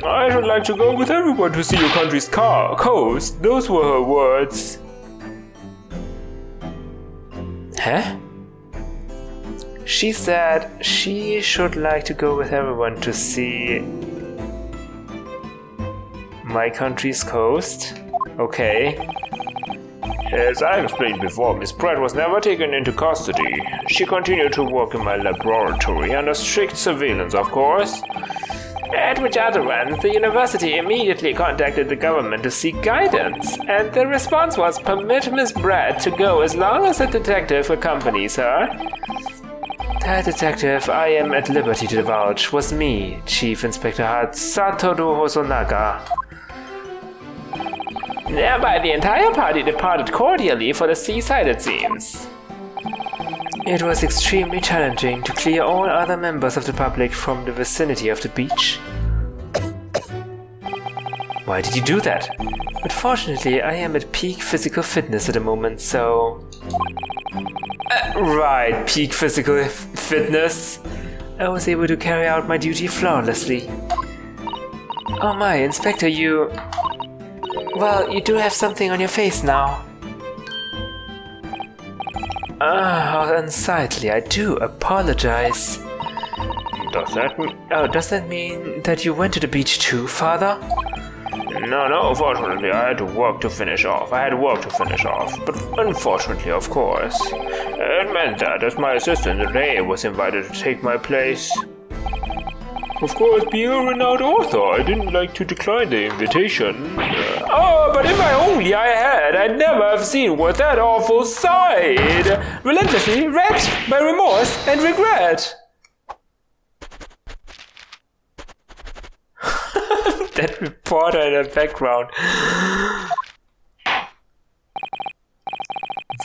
I should like to go with everyone to see your country's coast. Those were her words. Huh? She said she should like to go with everyone to see my country's coast? Okay. As I explained before, Miss Pratt was never taken into custody. She continued to work in my laboratory under strict surveillance, of course. At which utterance, the university immediately contacted the government to seek guidance, and the response was permit Miss Pratt to go as long as a detective accompanies her. That detective I am at liberty to divulge was me, Chief Inspector Satoru Hosonaga. Thereby the entire party departed cordially for the seaside, it seems. It was extremely challenging to clear all other members of the public from the vicinity of the beach. Why did you do that? But fortunately, I am at peak physical fitness at the moment, so... Right, peak physical fitness. I was able to carry out my duty flawlessly. Oh my, Inspector, you... Well, you do have something on your face now. How unsightly. I do apologize. Does that mean that you went to the beach too, Father? No, fortunately I had work to finish off. But unfortunately, of course. It meant that as my assistant, Ray was invited to take my place. Of course, being a renowned author, I didn't like to decline the invitation. But if I only had, I'd never have seen what that awful side. Relentlessly wrecked by remorse and regret. That reporter in the background.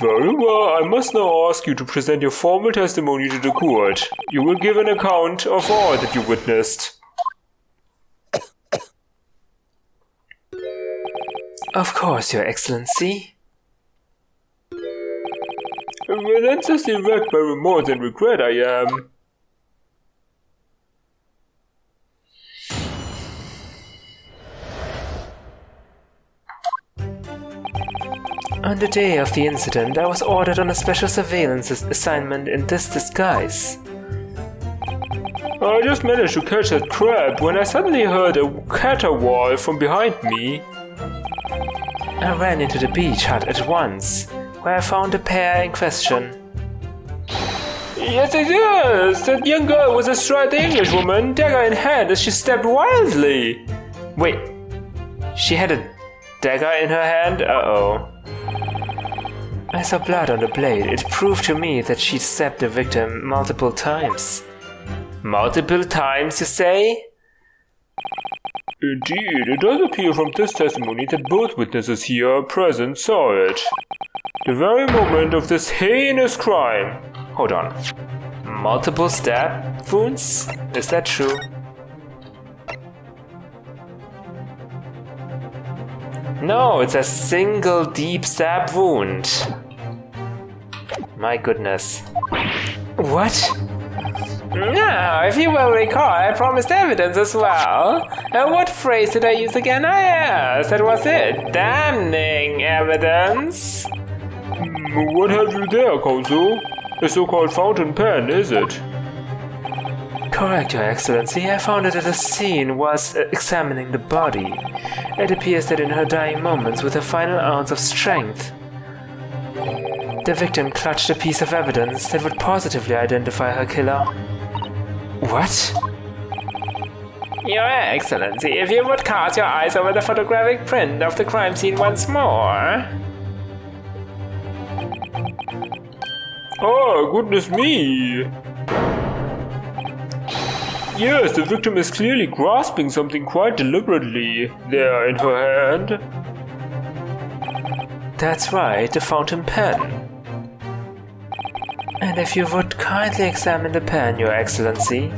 Very well, I must now ask you to present your formal testimony to the court. You will give an account of all that you witnessed. Of course, Your Excellency. Relentlessly wrecked by remorse and regret I am. On the day of the incident, I was ordered on a special surveillance assignment in this disguise. I just managed to catch that crab when I suddenly heard a caterwaul from behind me. I ran into the beach hut at once, where I found the pair in question. Yes, that young girl was astride the Englishwoman, dagger in hand as she stepped wildly. Wait, she had a dagger in her hand? Uh-oh. I saw blood on the blade. It proved to me that she'd stabbed the victim multiple times. Multiple times, you say? Indeed, it does appear from this testimony that both witnesses here present saw it. The very moment of this heinous crime. Hold on. Multiple stab wounds? Is that true? No, it's a single deep stab wound. My goodness. What? Now, if you will recall, I promised evidence as well. And what phrase did I use again? I asked. That was it. Damning evidence. What have you there, Counsel? A so-called fountain pen, is it? Correct, Your Excellency. I found it at the scene whilst examining the body. It appears that in her dying moments, with a final ounce of strength, the victim clutched a piece of evidence that would positively identify her killer. What? Your Excellency, if you would cast your eyes over the photographic print of the crime scene once more. Oh, goodness me! Yes, the victim is clearly grasping something quite deliberately there in her hand. That's right, the fountain pen. And if you would kindly examine the pen, Your Excellency.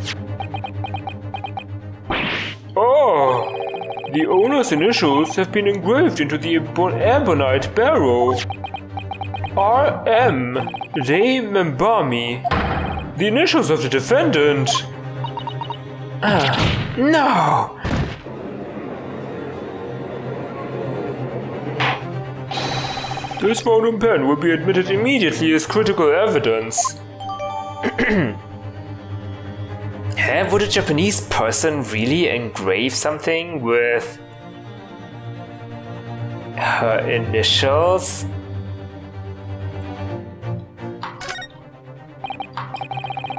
Oh, the owner's initials have been engraved into the ebonite barrel. R.M. Ray Membami. The initials of the defendant. No! This fountain pen will be admitted immediately as critical evidence. Would a Japanese person really engrave something with her initials?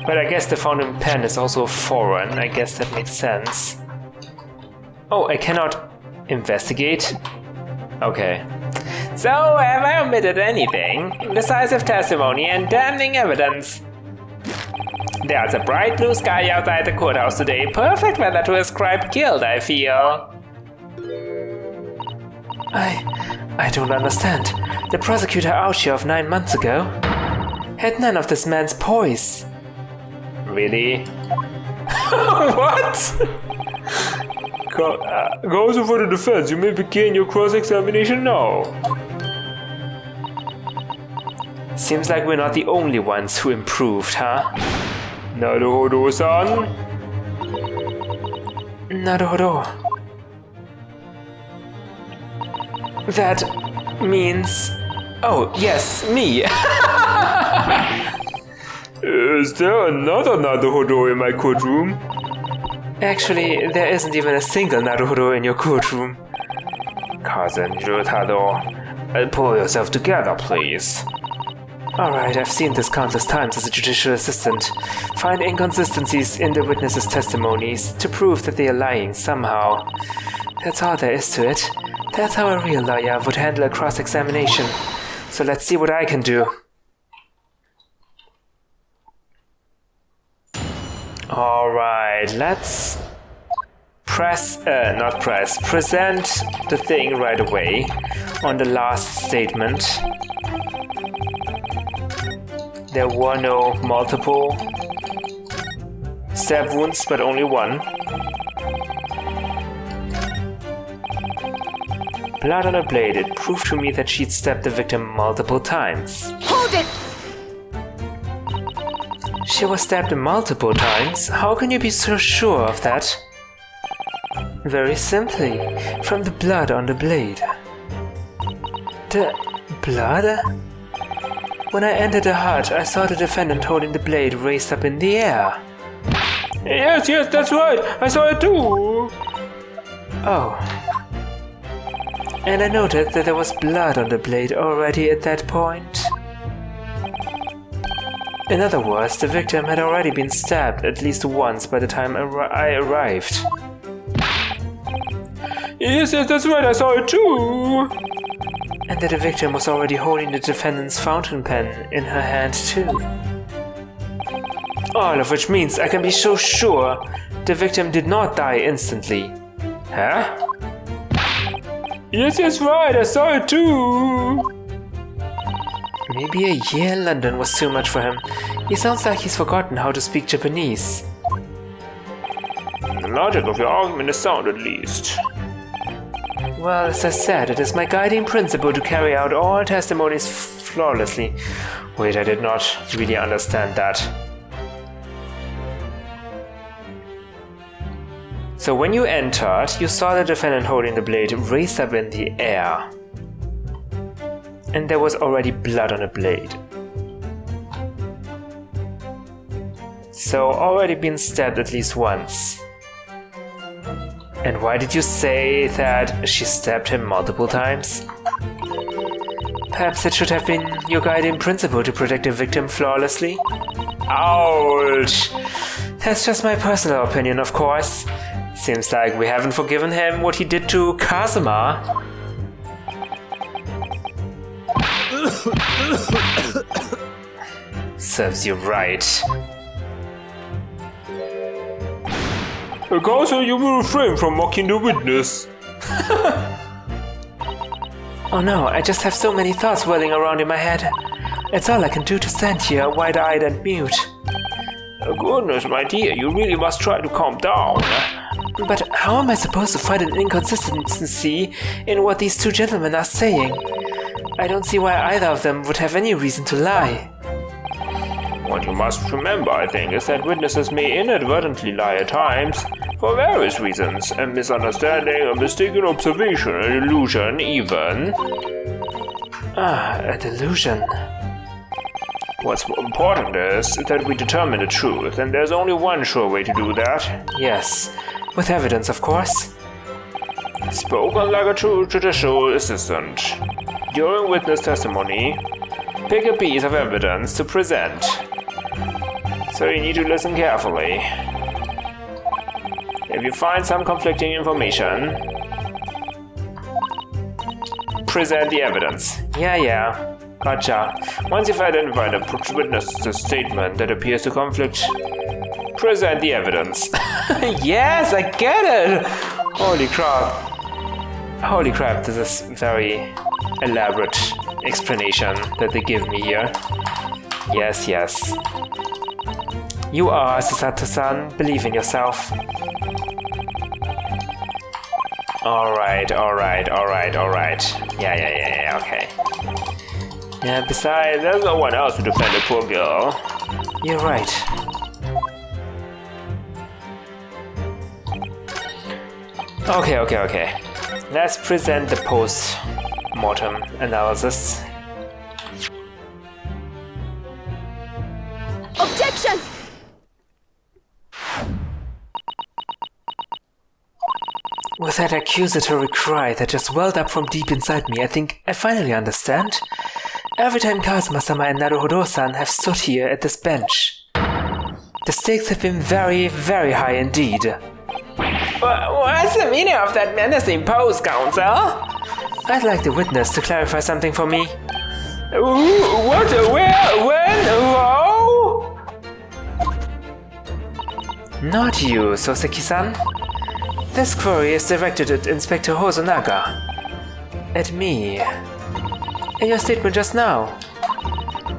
But I guess the fountain pen is also foreign. I guess that makes sense. Oh, I cannot investigate? Okay. So, have I omitted anything? Decisive testimony and damning evidence. There's a bright blue sky outside the courthouse today. Perfect weather to ascribe guilt, I feel. I don't understand. The prosecutor out here of 9 months ago had none of this man's poise. Really? What? Counsel for the defense, you may begin your cross-examination now. Seems like we're not the only ones who improved, huh? Naruhodo-san? Naruhodo. That means... Oh, yes, me! Is there another Naruhodo in my courtroom? Actually, there isn't even a single Naruhodo in your courtroom. Cousin Ryunosuke, pull yourself together, please. Alright, I've seen this countless times as a judicial assistant. Find inconsistencies in the witnesses' testimonies to prove that they are lying somehow. That's all there is to it. That's how a real lawyer would handle a cross-examination. So let's see what I can do. Alright, let's present the thing right away on the last statement. There were no multiple stab wounds, but only one. Blood on a blade. It proved to me that she'd stabbed the victim multiple times. Hold it! She was stabbed multiple times? How can you be so sure of that? Very simply, from the blood on the blade. The blood? When I entered the hut, I saw the defendant holding the blade raised up in the air. Yes, that's right. I saw it too. Oh. And I noted that there was blood on the blade already at that point. In other words, the victim had already been stabbed at least once by the time I arrived. Yes, that's right. I saw it too. And that the victim was already holding the defendant's fountain pen in her hand too. All of which means I can be so sure the victim did not die instantly. Huh? Yes, right, I saw it too. Maybe a year in London was too much for him. He sounds like he's forgotten how to speak Japanese. The logic of your argument is sound, at least. Well, as I said, it is my guiding principle to carry out all testimonies flawlessly. Wait, I did not really understand that. So when you entered, you saw the defendant holding the blade raised up in the air. And there was already blood on the blade. So already been stabbed at least once. And why did you say that she stabbed him multiple times? Perhaps it should have been your guiding principle to protect the victim flawlessly? Ouch! That's just my personal opinion, of course. Seems like we haven't forgiven him what he did to Kazuma. Serves you right. Counsel, you will refrain from mocking the witness. Oh no, I just have so many thoughts whirling around in my head. It's all I can do to stand here, wide-eyed and mute. Goodness, my dear, you really must try to calm down. But how am I supposed to find an inconsistency in what these two gentlemen are saying? I don't see why either of them would have any reason to lie. What you must remember, I think, is that witnesses may inadvertently lie at times, for various reasons. A misunderstanding, a mistaken observation, an illusion, even. A delusion. What's important is that we determine the truth, and there's only one sure way to do that. Yes, with evidence, of course. Spoken like a true judicial assistant. During witness testimony, pick a piece of evidence to present. So you need to listen carefully. If you find some conflicting information, present the evidence. Yeah. Gotcha. Once you've identified a witness's statement that appears to conflict, present the evidence. Yes, I get it! Holy crap, this is very elaborate explanation that they give me here. Yes. You are Sasato-san. Believe in yourself. Alright. Yeah, okay. Yeah, besides, there's no one else to defend the poor girl. You're right. Okay. Let's present the post-mortem analysis. Objection! With that accusatory cry that just welled up from deep inside me, I think I finally understand. Every time Kazuma-sama and Naruhodo-san have stood here at this bench, the stakes have been very, very high indeed. What's the meaning of that menacing pose, counsel? I'd like the witness to clarify something for me. What? Where? When? Whoa? Not you, Soseki-san. This query is directed at Inspector Hosonaga. At me. In your statement just now,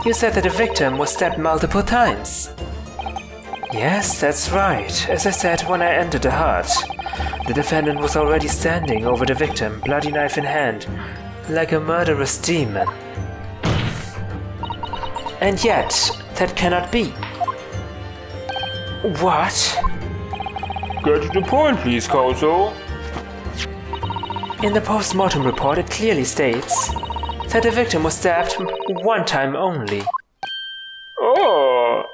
you said that the victim was stabbed multiple times. Yes, that's right. As I said when I entered the hut, the defendant was already standing over the victim, bloody knife in hand, like a murderous demon. And yet, that cannot be. What? Get to the point, please, counsel. In the post-mortem report, it clearly states that the victim was stabbed one time only. Oh!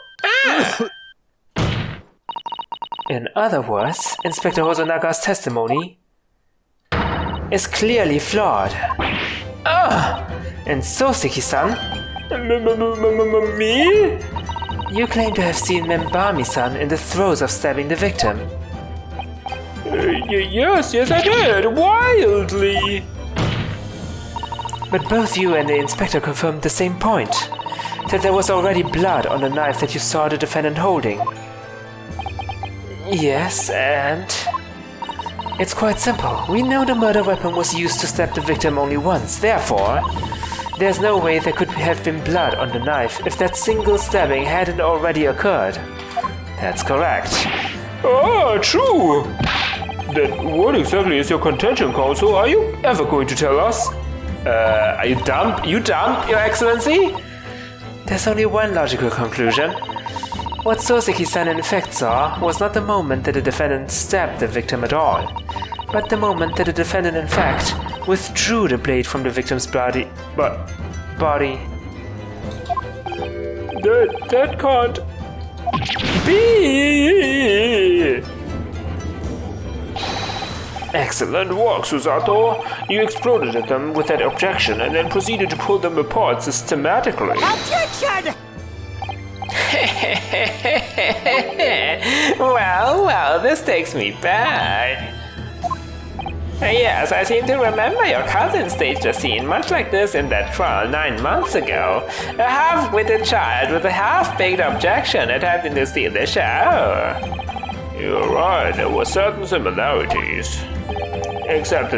In other words, Inspector Hosonaga's testimony is clearly flawed. And Soseki-san, Me? you claim to have seen Membami-san in the throes of stabbing the victim. Yes, I did. Wildly. But both you and the inspector confirmed the same point, that there was already blood on the knife that you saw the defendant holding. Yes, and... It's quite simple. We know the murder weapon was used to stab the victim only once, therefore, there's no way there could have been blood on the knife if that single stabbing hadn't already occurred. That's correct. Ah, true. Then what exactly is your contention, counsel? Are you ever going to tell us? Are you dumb? You dumb, Your Excellency? There's only one logical conclusion. What Soseki-san in fact saw was not the moment that the defendant stabbed the victim at all, but the moment that the defendant in fact withdrew the blade from the victim's body. That can't be. Excellent work, Susato. You exploded at them with that objection and then proceeded to pull them apart systematically. Objection! Well, this takes me back. Yes, I seem to remember your cousin staged a scene much like this in that trial 9 months ago. A half-witted child with a half-baked objection attempting to steal the show. You're right, there were certain similarities. Except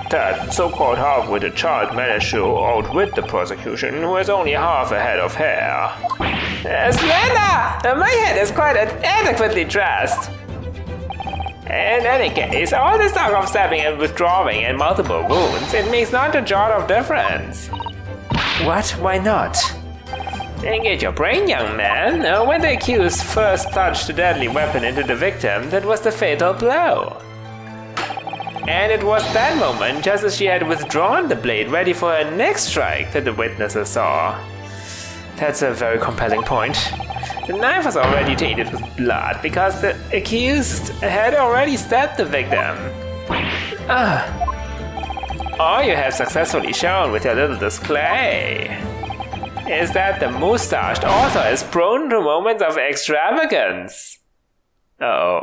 that so-called half-witted child managed to outwit the prosecution, who has only half a head of hair. Slender! My head is quite adequately dressed. In any case, all this talk of stabbing and withdrawing and multiple wounds, it makes not a jot of difference. What? Why not? Engage your brain, young man. When the accused first plunged the deadly weapon into the victim, that was the fatal blow. And it was that moment, just as she had withdrawn the blade ready for her next strike, that the witnesses saw. That's a very compelling point. The knife was already tainted with blood because the accused had already stabbed the victim. All you have successfully shown with your little display is that the moustached author is prone to moments of extravagance. Oh.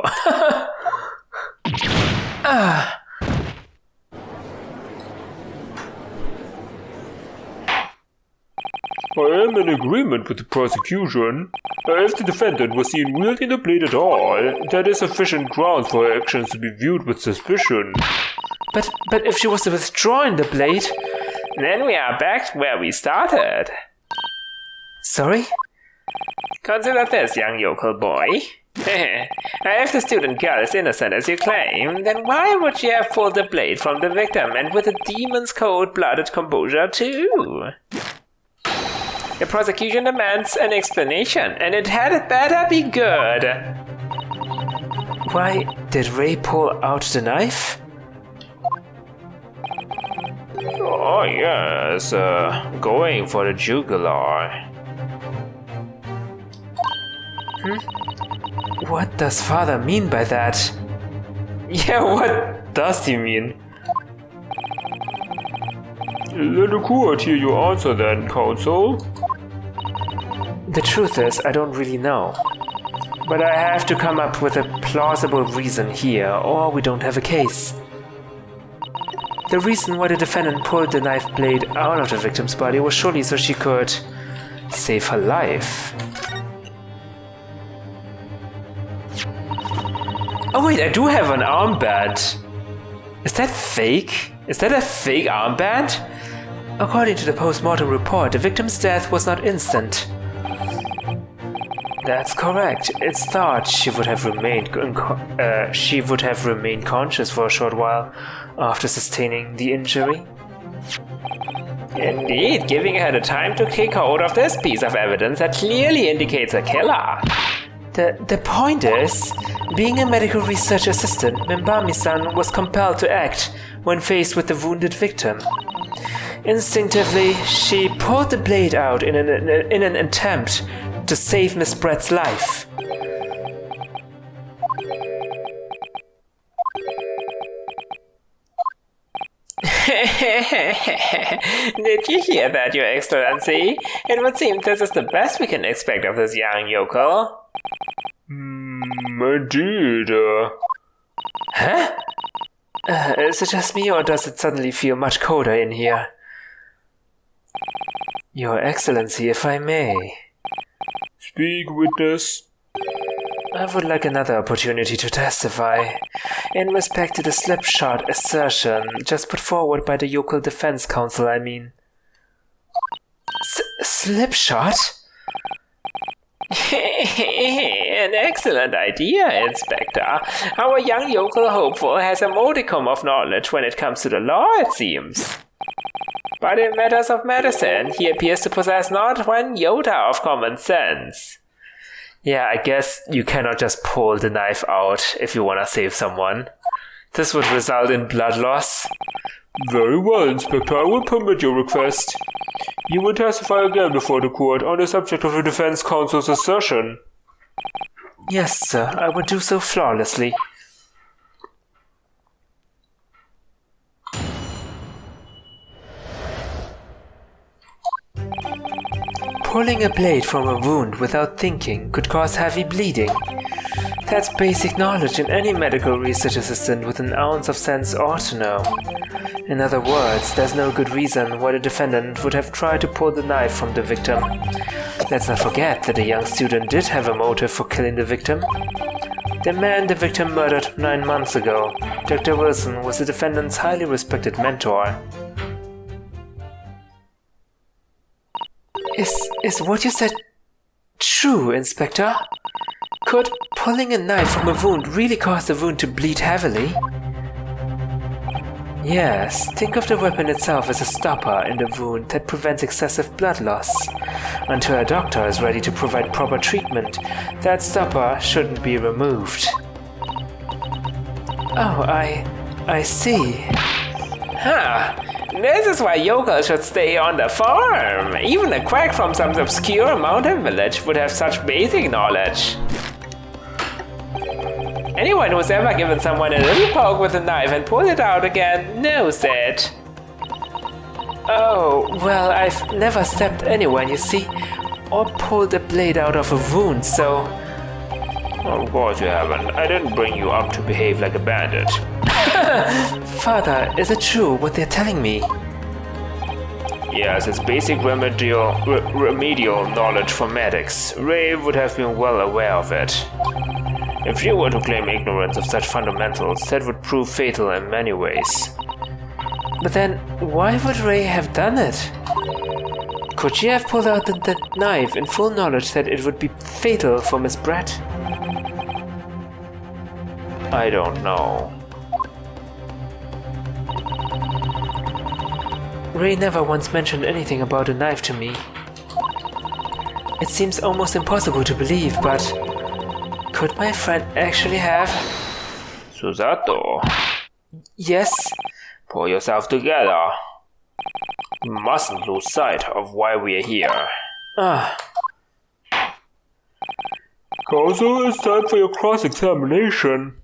I am in agreement with the prosecution. If the defendant was seen wielding the blade at all, that is sufficient grounds for her actions to be viewed with suspicion. But if she was withdrawing the blade... Then we are back where we started. Sorry? Consider this, young yokel boy. If the student girl is innocent as you claim, then why would she have pulled the blade from the victim and with a demon's cold-blooded composure too? The prosecution demands an explanation, and it had better be good. Why did Ray pull out the knife? Oh yes, going for the jugular. What does father mean by that? Yeah, what does he mean? Let the court hear your answer then, counsel. The truth is, I don't really know. But I have to come up with a plausible reason here, or we don't have a case. The reason why the defendant pulled the knife blade out of the victim's body was surely so she could save her life. Oh wait, I do have an armband. Is that fake? Is that a fake armband? According to the post-mortem report, the victim's death was not instant. That's correct. It's thought she would have remained conscious for a short while after sustaining the injury. Indeed, giving her the time to take hold of this piece of evidence that clearly indicates a killer. The point is, being a medical research assistant, Mimbami-san was compelled to act when faced with the wounded victim. Instinctively, she pulled the blade out in an attempt to save Miss Brett's life. Did you hear that, Your Excellency? It would seem this is the best we can expect of this young yokel. Indeed. Huh? Is it just me, or does it suddenly feel much colder in here? Your Excellency, if I may. Speak, witness. I would like another opportunity to testify, in respect to the slipshod assertion just put forward by the yokel defense counsel, I mean. Slipshod? An excellent idea, Inspector. Our young yokel hopeful has a modicum of knowledge when it comes to the law, it seems. But in matters of medicine, he appears to possess not one iota of common sense. Yeah, I guess you cannot just pull the knife out if you want to save someone. This would result in blood loss. Very well, Inspector, I will permit your request. You will testify again before the court on the subject of the defense counsel's assertion. Yes, sir, I would do so flawlessly. Pulling a blade from a wound without thinking could cause heavy bleeding. That's basic knowledge and any medical research assistant with an ounce of sense ought to know. In other words, there's no good reason why the defendant would have tried to pull the knife from the victim. Let's not forget that the young student did have a motive for killing the victim. The man the victim murdered 9 months ago, Dr. Wilson, was the defendant's highly respected mentor. Is what you said true, Inspector? Could pulling a knife from a wound really cause the wound to bleed heavily? Yes, think of the weapon itself as a stopper in the wound that prevents excessive blood loss. Until a doctor is ready to provide proper treatment, that stopper shouldn't be removed. Oh, I see. Huh. This is why yokels should stay on the farm. Even a quack from some obscure mountain village would have such basic knowledge. Anyone who's ever given someone a little poke with a knife and pulled it out again knows it. Oh, well, I've never stabbed anyone, you see, or pulled a blade out of a wound, so... Of course you haven't. I didn't bring you up to behave like a bandit. Father, is it true what they're telling me? Yes, it's basic remedial knowledge for medics. Ray would have been well aware of it. If you were to claim ignorance of such fundamentals, that would prove fatal in many ways. But then, why would Ray have done it? Could she have pulled out that knife in full knowledge that it would be fatal for Miss Brett? I don't know. Ray never once mentioned anything about a knife to me. It seems almost impossible to believe, but could my friend actually have? Susato, Yes? pull yourself together. You mustn't lose sight of why we are here. Also, it's time for your cross-examination.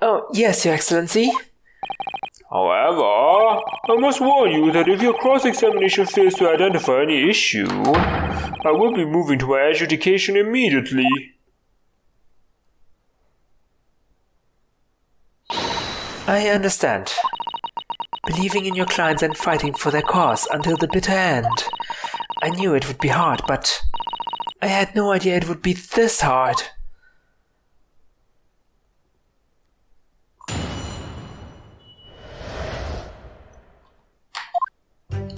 Oh, yes, Your Excellency. However, I must warn you that if your cross-examination fails to identify any issue, I will be moving to my adjudication immediately. I understand. Believing in your clients and fighting for their cause until the bitter end. I knew it would be hard, but I had no idea it would be this hard.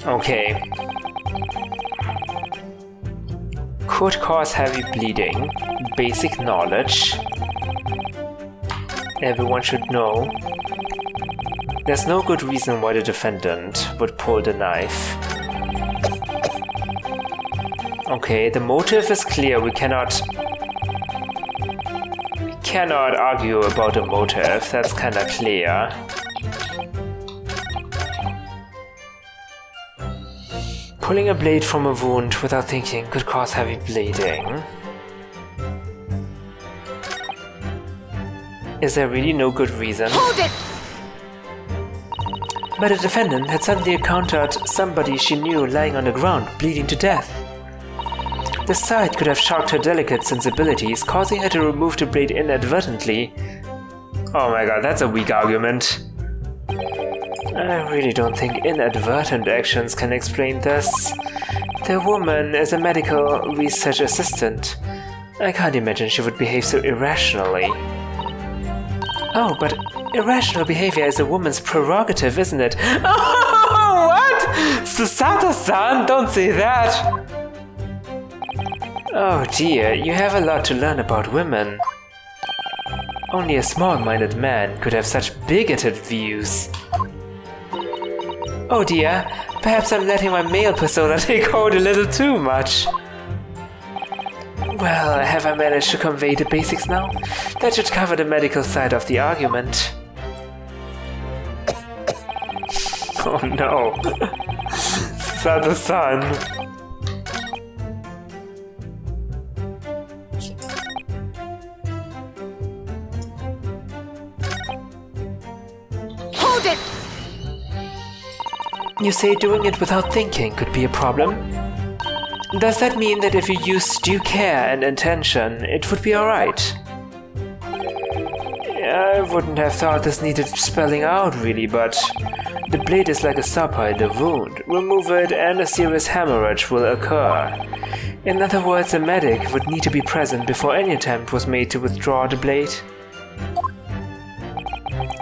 Okay. Could cause heavy bleeding. Basic knowledge. Everyone should know. There's no good reason why the defendant would pull the knife. Okay, the motive is clear. We cannot argue about the motive. That's kinda clear. Pulling a blade from a wound without thinking could cause heavy bleeding. Is there really no good reason? Hold it! But the defendant had suddenly encountered somebody she knew lying on the ground, bleeding to death. The sight could have shocked her delicate sensibilities, causing her to remove the blade inadvertently. Oh my god, that's a weak argument. I really don't think inadvertent actions can explain this. The woman is a medical research assistant. I can't imagine she would behave so irrationally. Oh, but irrational behavior is a woman's prerogative, isn't it? Oh, what? Susato-san, don't say that! Oh dear, you have a lot to learn about women. Only a small-minded man could have such bigoted views. Oh dear, perhaps I'm letting my male persona take hold a little too much. Well, have I managed to convey the basics now? That should cover the medical side of the argument. Oh no. Sato-san. Hold it! You say doing it without thinking could be a problem? Does that mean that if you use due care and intention, it would be alright? I wouldn't have thought this needed spelling out really, but the blade is like a stopper in the wound. Remove it and a serious hemorrhage will occur. In other words, a medic would need to be present before any attempt was made to withdraw the blade.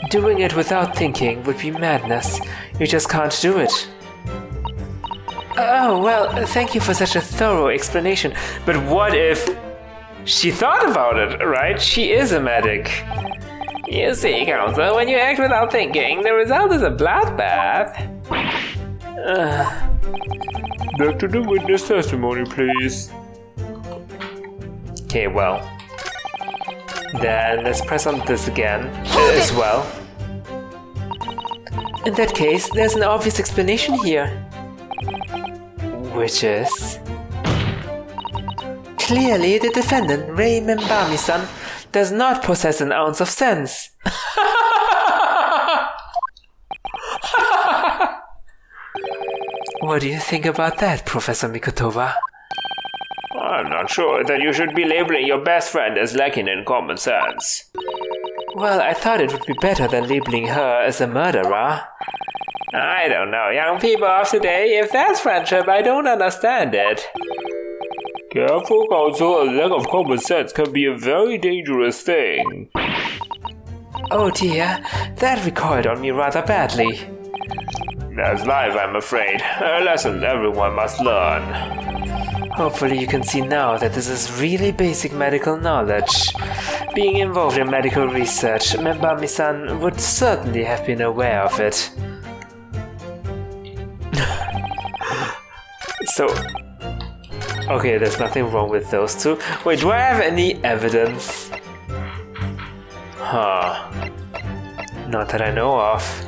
Doing it without thinking would be madness. You just can't do it. Oh, well, thank you for such a thorough explanation. But what if she thought about it, right? She is a medic. You see, Counsel, when you act without thinking, the result is a bloodbath. Back to the witness testimony, please. Okay, well. Then let's press on this again as well. In that case, there's an obvious explanation here. Which is... Clearly, the defendant, Rei Membami-san, does not possess an ounce of sense. What do you think about that, Professor Mikotoba? I'm not sure that you should be labeling your best friend as lacking in common sense. Well, I thought it would be better than labeling her as a murderer. I don't know, young people of today. If that's friendship, I don't understand it. Careful, counsel. A lack of common sense can be a very dangerous thing. Oh dear, that recoiled on me rather badly. That's life, I'm afraid. A lesson everyone must learn. Hopefully you can see now that this is really basic medical knowledge. Being involved in medical research, Membami-san would certainly have been aware of it. So... Okay, there's nothing wrong with those two. Wait, do I have any evidence? Huh. Not that I know of.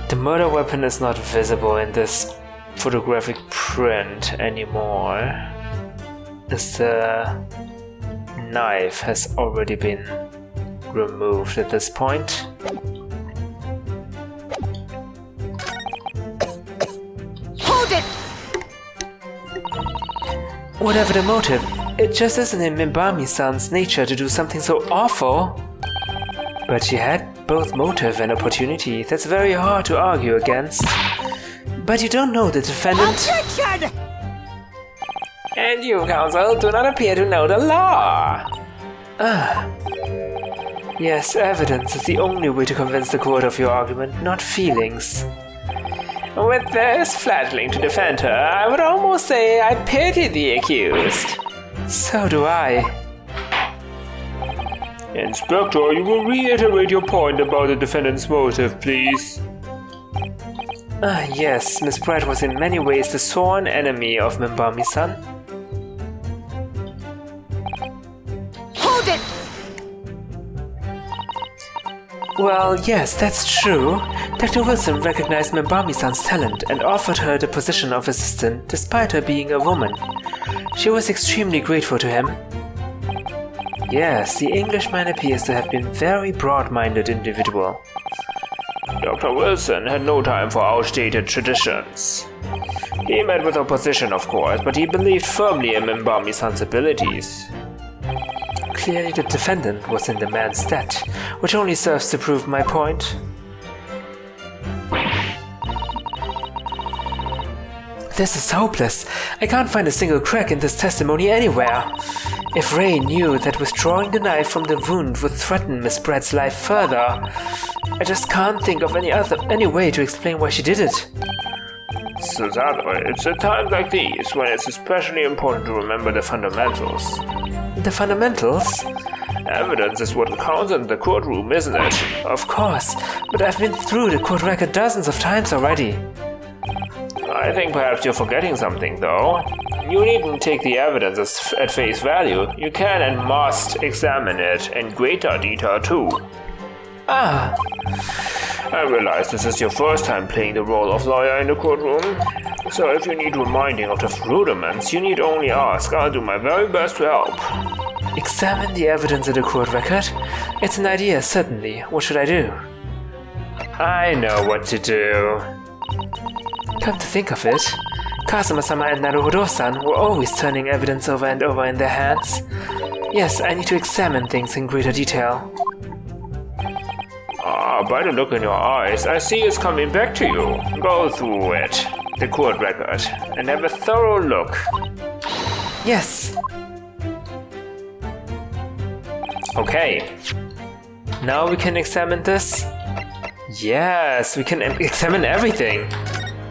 The murder weapon is not visible in this photographic print anymore, as the knife has already been removed at this point. Hold it! Whatever the motive, it just isn't in Membami-san's nature to do something so awful. But she had both motive and opportunity. That's very hard to argue against. But you don't know the defendant. Objection! And you, counsel, do not appear to know the law. Ah. Yes, evidence is the only way to convince the court of your argument, not feelings. With this fledgling to defend her, I would almost say I pity the accused. So do I. Inspector, you will reiterate your point about the defendant's motive, please. Ah, yes, Miss Bright was in many ways the sworn enemy of Membami-san. Hold it! Well, yes, that's true. Dr. Wilson recognized Membami-san's talent and offered her the position of assistant despite her being a woman. She was extremely grateful to him. Yes, the Englishman appears to have been a very broad-minded individual. Dr. Wilson had no time for outdated traditions. He met with opposition, of course, but he believed firmly in Membami-san's abilities. Clearly the defendant was in the man's stead, which only serves to prove my point. This is hopeless. I can't find a single crack in this testimony anywhere. If Ray knew that withdrawing the knife from the wound would threaten Miss Brett's life further, I just can't think of any way to explain why she did it. Susanoo, it's at times like these when it's especially important to remember the fundamentals. The fundamentals? Evidence is what counts in the courtroom, isn't it? Of course, but I've been through the court record dozens of times already. I think perhaps you're forgetting something, though. You needn't take the evidence at face value. You can and must examine it in greater detail, too. Ah. I realize this is your first time playing the role of lawyer in the courtroom. So if you need reminding of the rudiments, you need only ask. I'll do my very best to help. Examine the evidence in the court record? It's an idea, certainly. What should I do? I know what to do. Come to think of it, Kazuma-sama and Naruhodo-san were always turning evidence over and over in their hands. Yes, I need to examine things in greater detail. By the look in your eyes, I see it's coming back to you. Go through it, the court record, and have a thorough look. Yes. Okay. Now we can examine this? Yes, we can examine everything.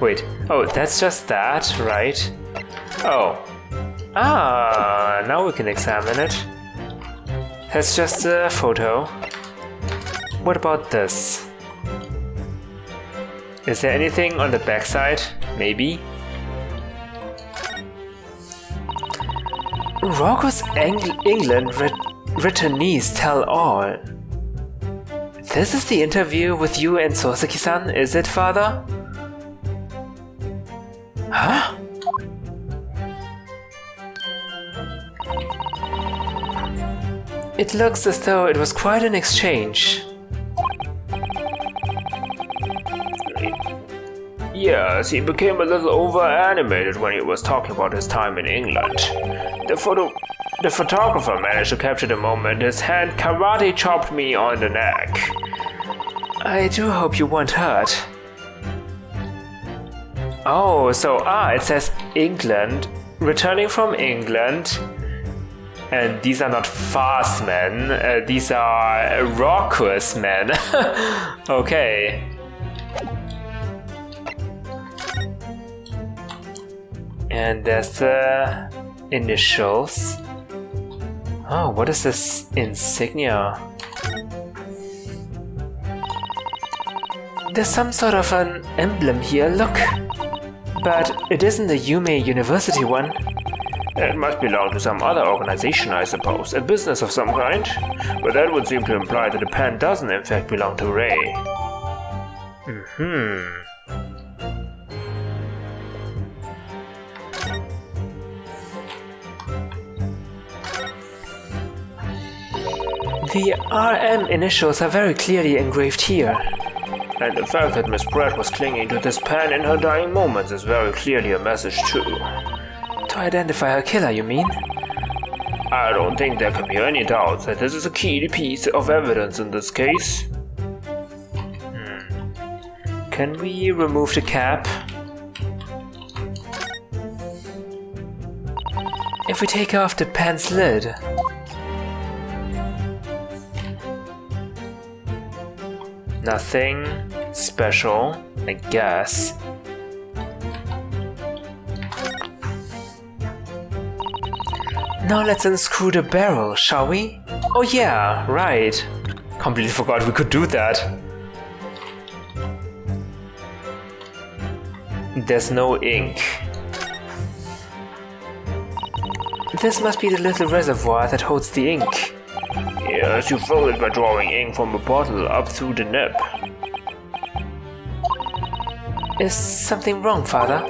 Wait, oh, that's just that, right? Oh. Ah, now we can examine it. That's just a photo. What about this? Is there anything on the backside? Maybe? Rocco's England returnees tell all. This is the interview with you and Soseki-san, is it, father? Huh? It looks as though it was quite an exchange. Yes, he became a little over-animated when he was talking about his time in England. The photographer managed to capture the moment his hand karate chopped me on the neck. I do hope you weren't hurt. Oh, so it says England, returning from England. And these are not fast men, these are raucous men. Okay. And there's the initials. Oh, what is this insignia? There's some sort of an emblem here, look. But it isn't the Yume University one. It must belong to some other organization, I suppose, a business of some kind. But that would seem to imply that the pen doesn't in fact belong to Ray. The RM initials are very clearly engraved here. And the fact that Miss Brett was clinging to this pen in her dying moments is very clearly a message too. To identify her killer, you mean? I don't think there can be any doubt that this is a key piece of evidence in this case. Can we remove the cap? If we take off the pen's lid... Nothing special, I guess. Now let's unscrew the barrel, shall we? Oh yeah, right. Completely forgot we could do that. There's no ink. This must be the little reservoir that holds the ink. Yes, you fill it by drawing ink from a bottle up through the nib. Is something wrong, Father?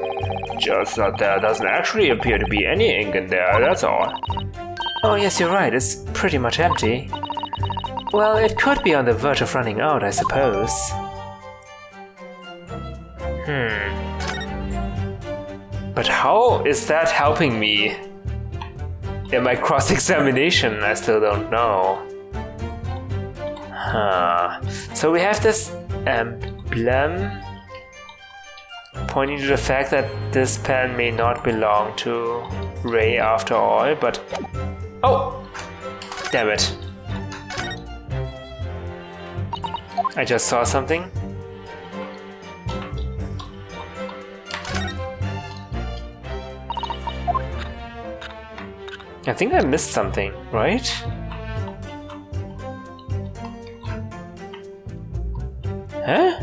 Just that there doesn't actually appear to be any ink in there, that's all. Oh yes, you're right, it's pretty much empty. Well, it could be on the verge of running out, I suppose. But how is that helping me? In my cross-examination, I still don't know. So we have this emblem pointing to the fact that this pen may not belong to Ray after all, but... Oh! Damn it. I just saw something. I think I missed something, right? Huh?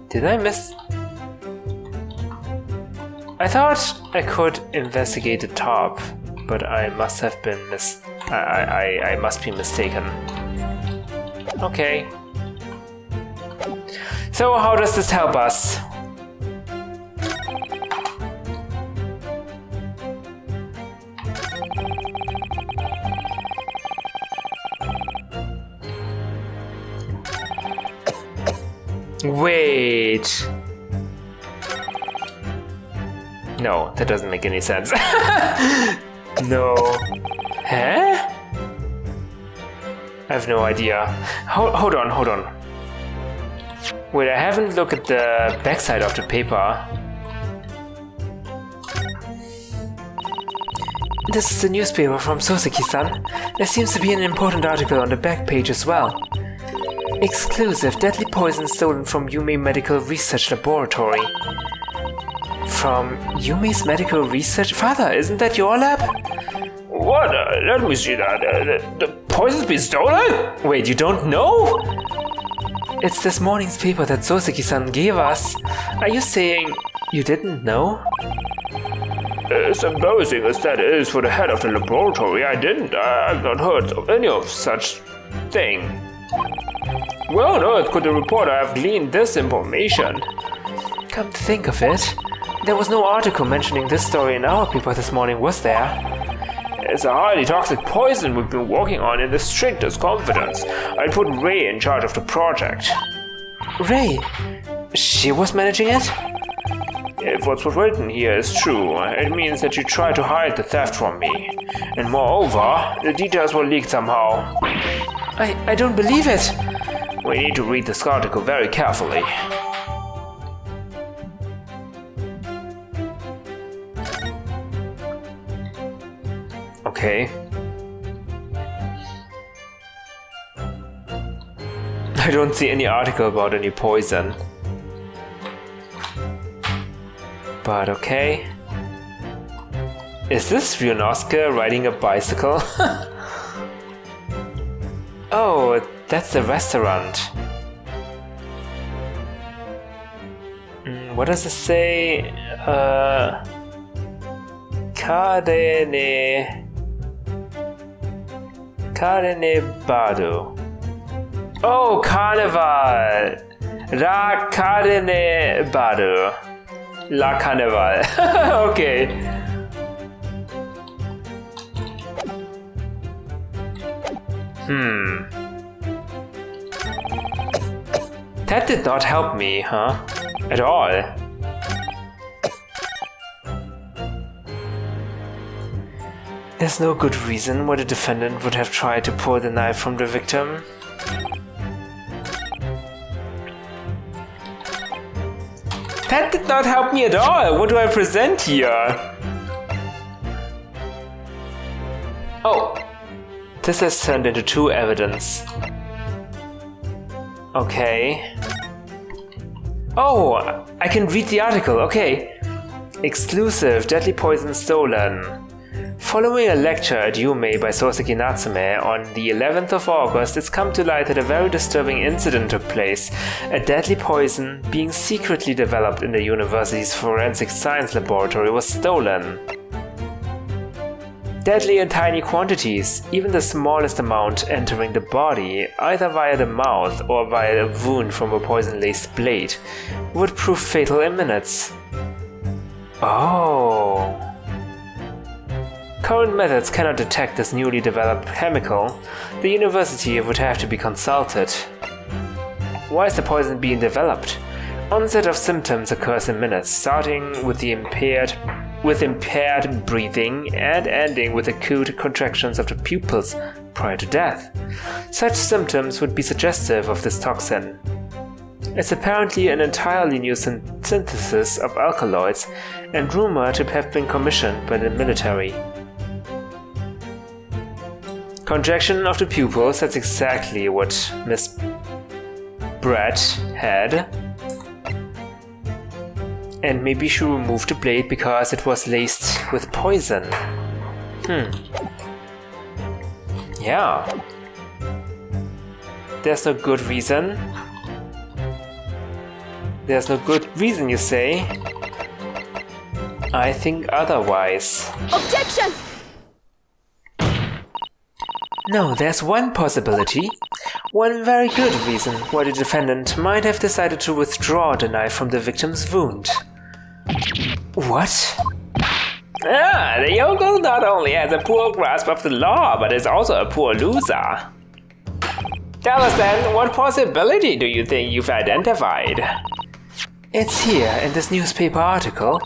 Did I miss? I thought I could investigate the top, but I must have been I must be mistaken. Okay. So how does this help us? Wait. No, that doesn't make any sense. No. Huh? I have no idea. Hold on. Wait, I haven't looked at the backside of the paper. This is the newspaper from Soseki-san. There seems to be an important article on the back page as well. Exclusive deadly poison stolen from Yume Medical Research Laboratory. From Yume's Medical Research? Father, isn't that your lab? What? Let me see that. The poison's been stolen? Wait, you don't know? It's this morning's paper that Soseki-san gave us. Are you saying you didn't know? As embarrassing as that is for the head of the laboratory, I've not heard of any of such thing. Where on earth could the reporter have gleaned this information? Come to think of it, there was no article mentioning this story in our paper this morning, was there? It's a highly toxic poison we've been working on in the strictest confidence. I put Ray in charge of the project. Ray? She was managing it? If what's written here is true, it means that you tried to hide the theft from me. And moreover, the details were leaked somehow. I don't believe it. We need to read this article very carefully. Okay. I don't see any article about any poison. But okay. Is this Ryunosuke riding a bicycle? Oh, that's the restaurant. What does it say? Carnevado. Oh, Carnival! La Carnevado. La Carnival. Okay. That did not help me, huh? At all. There's no good reason why the defendant would have tried to pull the knife from the victim. That did not help me at all! What do I present here? Oh! This has turned into true evidence. Okay. Oh! I can read the article, okay. Exclusive, deadly poison stolen. Following a lecture at Yume by Soseki Natsume on the 11th of August, it's come to light that a very disturbing incident took place. A deadly poison, being secretly developed in the university's forensic science laboratory, was stolen. Deadly in tiny quantities, even the smallest amount entering the body, either via the mouth or via a wound from a poison-laced blade, would prove fatal in minutes. Oh. Current methods cannot detect this newly developed chemical. The university would have to be consulted. Why is the poison being developed? Onset of symptoms occurs in minutes, starting with impaired breathing and ending with acute contractions of the pupils prior to death. Such symptoms would be suggestive of this toxin. It's apparently an entirely new synthesis of alkaloids and rumored to have been commissioned by the military. Contraction of the pupils, that's exactly what Miss Brett had. And maybe she removed the blade because it was laced with poison. Yeah. There's no good reason. There's no good reason, you say? I think otherwise. Objection! No, there's one possibility. One very good reason why the defendant might have decided to withdraw the knife from the victim's wound. What? The yokel not only has a poor grasp of the law, but is also a poor loser. Tell us then, what possibility do you think you've identified? It's here in this newspaper article.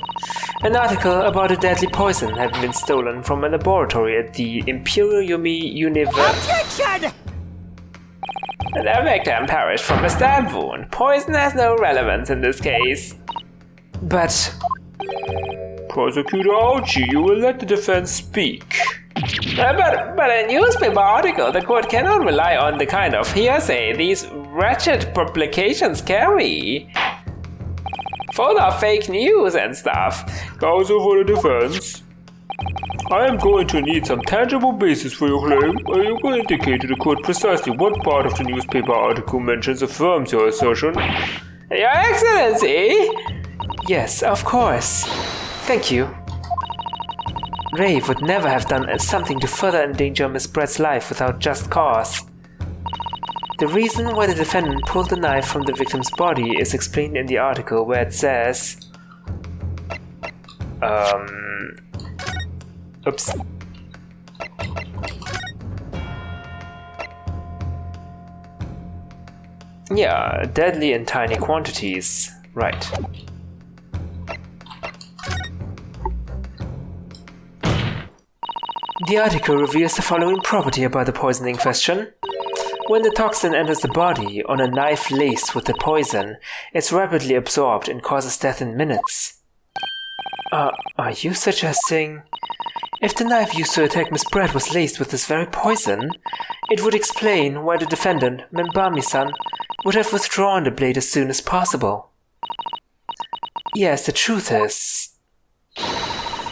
An article about a deadly poison having been stolen from a laboratory at the Imperial Yumi University. Objection! The victim perished from a stab wound. Poison has no relevance in this case. But... Prosecutor Archie, you will let the defense speak. But a newspaper article, the court cannot rely on the kind of hearsay these wretched publications carry. Full of fake news and stuff. Counsel for the defense. I am going to need some tangible basis for your claim. You can indicate to the court precisely what part of the newspaper article mentions affirms your assertion. Your Excellency! Yes, of course. Thank you. Ray would never have done something to further endanger Miss Brett's life without just cause. The reason why the defendant pulled the knife from the victim's body is explained in the article where it says... Oops. Yeah, deadly in tiny quantities. Right. The article reveals the following property about the poison in question. When the toxin enters the body on a knife laced with the poison, it's rapidly absorbed and causes death in minutes. Are you suggesting... If the knife used to attack Miss Brett was laced with this very poison, it would explain why the defendant, Membami-san, would have withdrawn the blade as soon as possible. Yes, the truth is...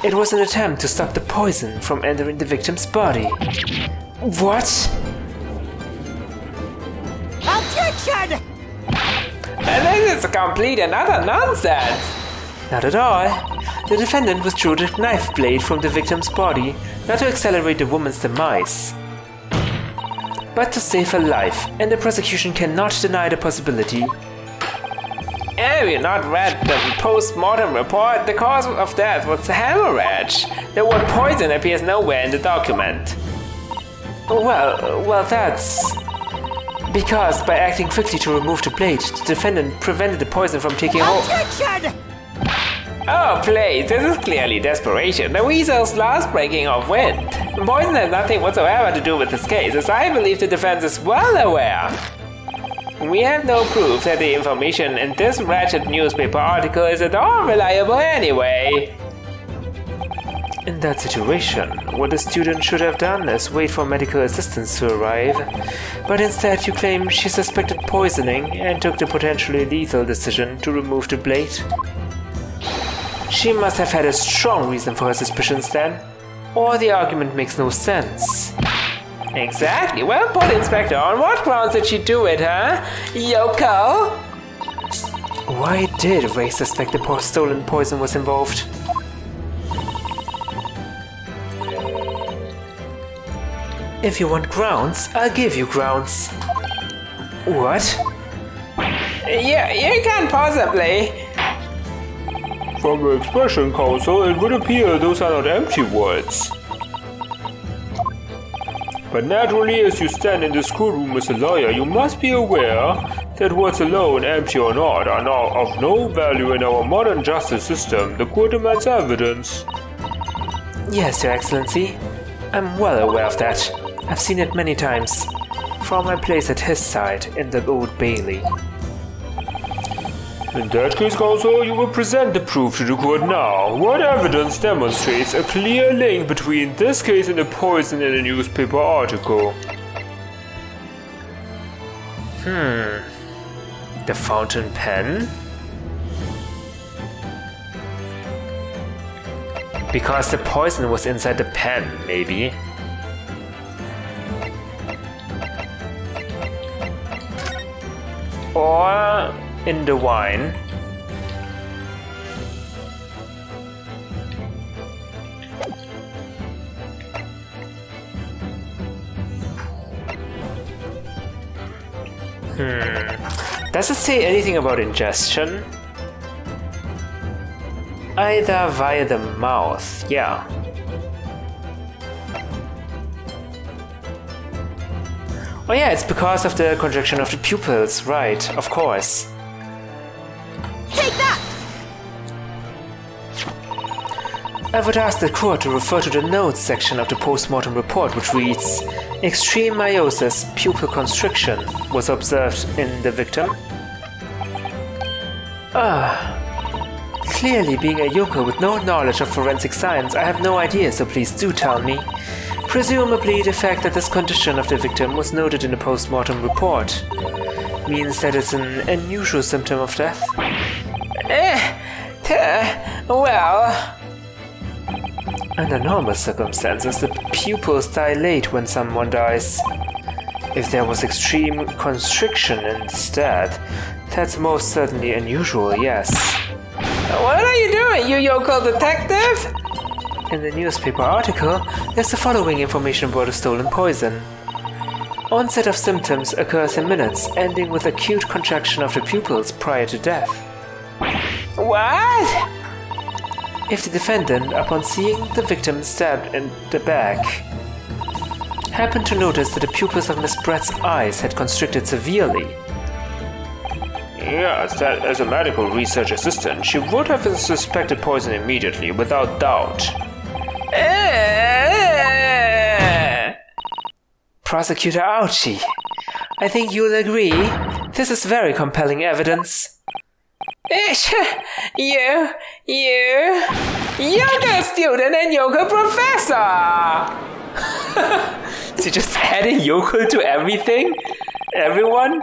It was an attempt to stop the poison from entering the victim's body. What? Objection! This is complete and utter nonsense! Not at all. The defendant withdrew the knife blade from the victim's body, not to accelerate the woman's demise, but to save her life, and the prosecution cannot deny the possibility. Have you not read the post-mortem report? The cause of death was hemorrhage. The word poison appears nowhere in the document. Well, that's... Because by acting quickly to remove the blade, the defendant prevented the poison from taking hold. Objection! Oh, please, this is clearly desperation. The weasel's last breaking of wind. Poison has nothing whatsoever to do with this case, as I believe the defense is well aware. We have no proof that the information in this wretched newspaper article is at all reliable anyway. In that situation, what the student should have done is wait for medical assistance to arrive, but instead you claim she suspected poisoning and took the potentially lethal decision to remove the blade. She must have had a strong reason for her suspicions then, or the argument makes no sense. Exactly. Well put, Inspector. On what grounds did she do it, huh? Yoko? Why did Ray suspect the stolen poison was involved? If you want grounds, I'll give you grounds. What? Yeah, you can't possibly. From your expression, Counsel, it would appear those are not empty words. But naturally, as you stand in the schoolroom as a lawyer, you must be aware that words alone, empty or not, are now of no value in our modern justice system. The court demands evidence. Yes, Your Excellency. I'm well aware of that. I've seen it many times. From my place at his side in the Old Bailey. In that case, Counsel, you will present the proof to the court now. What evidence demonstrates a clear link between this case and the poison in the newspaper article? The fountain pen? Because the poison was inside the pen, maybe. Or in the wine. Does it say anything about ingestion? Either via the mouth, yeah. Oh yeah, it's because of the contraction of the pupils, right, of course. Take that! I would ask the court to refer to the notes section of the post-mortem report, which reads, extreme meiosis, pupil constriction, was observed in the victim. Clearly being a yokel with no knowledge of forensic science, I have no idea, so please do tell me. Presumably, the fact that this condition of the victim was noted in the post-mortem report means that it's an unusual symptom of death. Well... Under normal circumstances, the pupils dilate when someone dies. If there was extreme constriction instead, that's most certainly unusual, yes. What are you doing, you yokel detective? In the newspaper article, there's the following information about a stolen poison. Onset of symptoms occurs in minutes, ending with acute contraction of the pupils prior to death. What? If the defendant, upon seeing the victim stabbed in the back, happened to notice that the pupils of Miss Brett's eyes had constricted severely. Yes, that as a medical research assistant, she would have suspected poison immediately, without doubt. Prosecutor Ouchie, I think you'll agree, this is very compelling evidence. You, yoga student and yoga professor! Is he just adding yokel to everything? Everyone?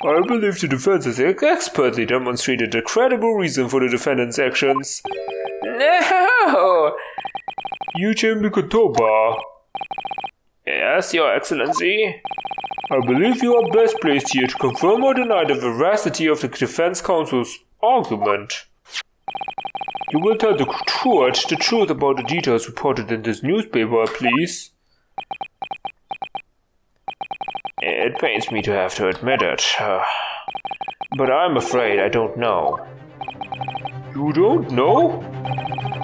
I believe the defense has expertly demonstrated a credible reason for the defendant's actions. No! Yishn Mikotoba. Yes, Your Excellency. I believe you are best placed here to confirm or deny the veracity of the defense counsel's argument. You will tell the court the truth about the details reported in this newspaper, please. It pains me to have to admit it, but I'm afraid I don't know. You don't know?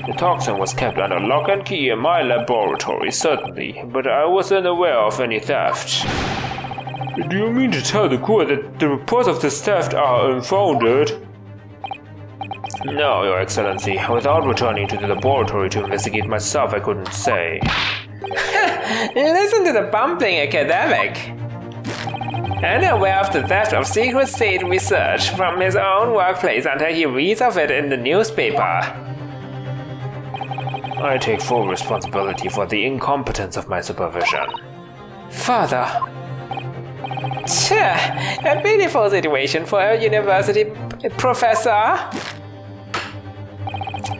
The toxin was kept under lock and key in my laboratory, certainly, but I was unaware of any theft. Do you mean to tell the court that the reports of this theft are unfounded? No, Your Excellency. Without returning to the laboratory to investigate myself, I couldn't say. Listen to the bumbling academic. Unaware of the theft of secret state research from his own workplace until he reads of it in the newspaper. I take full responsibility for the incompetence of my supervision. Father, A beautiful situation for a university professor.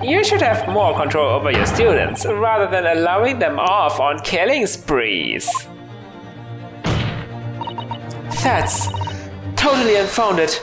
You should have more control over your students rather than allowing them off on killing sprees. that's totally unfounded.